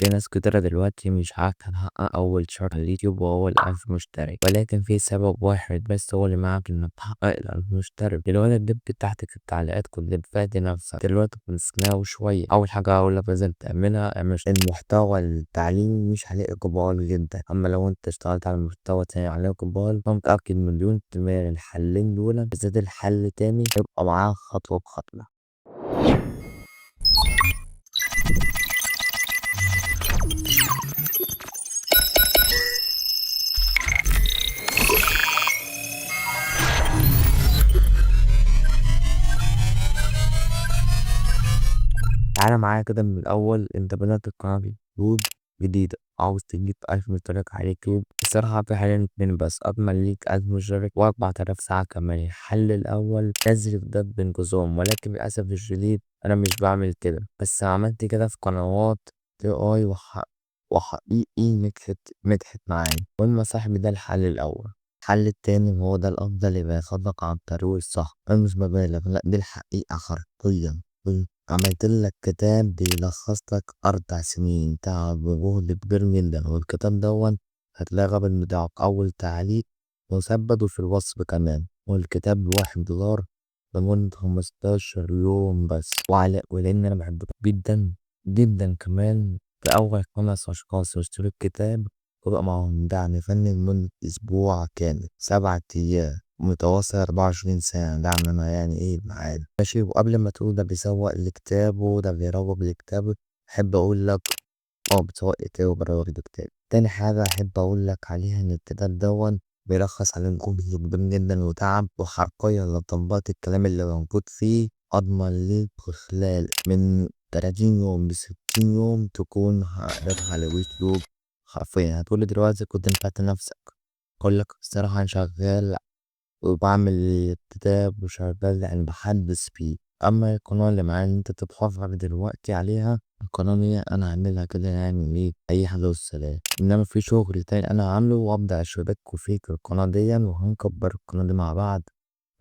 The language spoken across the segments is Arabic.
في ناس كتيرة دلوقتي مش عارفة تحقق أول شهر على اليوتيوب وهو ال1000 مشترك، ولكن في سبب واحد بس هو اللي معاك إنك تحقق ال1000 مشترك. دلوقتي تكتب تحت في التعليقات كل تفادي نفسك. دلوقتي بنسناو شوية. أول حاجة هقولك لازم تعملها اعمل المحتوى التعليمي مش عليه إقبال جدا، أما لو أنت اشتغلت على محتوى تاني عليه إقبال فأنا متأكد مليون في المية إن الحلين دول بالذات الحل تاني يبقى معاك خطوة بخطوة. تعالى معايا كده من الأول. أنت بدأت قناة يوتيوب جديدة عاوز تجيب 1000 مشترك على اليوتيوب. الصراحة في حلين اتنين بس أضمن ليك 1000 مشترك و4000 ساعة كمان. الحل الأول نزل ده بانتظام، ولكن للأسف الشديد أنا مش بعمل كده، بس عملت كده في قنوات AI وحقيقي نجحت معايا. المهم يا صاحبي ده الحل الأول. الحل التاني وهو ده الأفضل اللي بياخدك على الطريق الصح. أنا مش ببالغ، لأ دي الحقيقة حرفيا. عملت لك كتاب بيلخص لك 4 سنين تعب وجهد كبير جدا، والكتاب دون هتلاقي الرابط بتاعه أول تعليق مثبت وفي الوصف كمان. والكتاب ب1 دولار لمدة 15 يوم بس. ولأن أنا بحبه جدا جدا كمان، في أول 5 أشخاص يشتروا الكتاب ويبقى معاهم دعم فني لمدة أسبوع كامل 7 أيام متواصل 24 ساعة. دعم أنا يعني إيه معانا ماشي. وقبل ما تقول ده بيسوق لكتابه ده بيروج لكتابه، أحب أقول لك بيسوق لكتابه وبيروج لكتابه. تاني حاجة أحب أقول لك عليها إن الكتاب دون بيلخص عليه جهد كبير جدا وتعب، وحرفيا لو طبقت الكلام اللي موجود فيه أضمن ليك في خلال من 30 يوم ل60 يوم تكون حققتها على اليوتيوب. حرفيا هتقولي دلوقتي كنت نفعت نفسك، أقول لك الصراحة أنا شغال وبعمل كتاب وشغال يعني بحدث فيه. أما القناة اللي معايا اللي أنت تتفرج دلوقتي عليها، القناة دي أنا هعملها كده يعني إيه أي حاجة والسلام. إنما في شغل تاني أنا عامله وأبدأ أشارككوا فيه في القناة دي وهنكبر القناة دي مع بعض.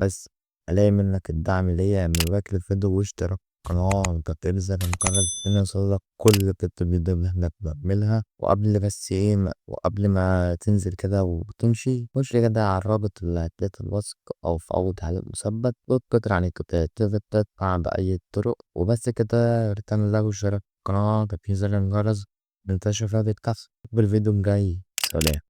بس ألاقي منك الدعم ليا من لايك للفيديو واشتراك في القناة وتفعيل زر الجرس عشان يوصلك كل الفيديو اللي احنا بنعملها. وقبل ما تنزل كده وتمشي خش كده على الرابط اللي هتلاقيه في الوصف أو في أول تعليق مثبت وتقدر عن الكتاب تقدر تدفع بأي طرق. وبس كده تعمل لايك واشتراك في القناة وتفعيل زر الجرس منتشر فيها بيتكسر بالفيديو الجاي. سلام.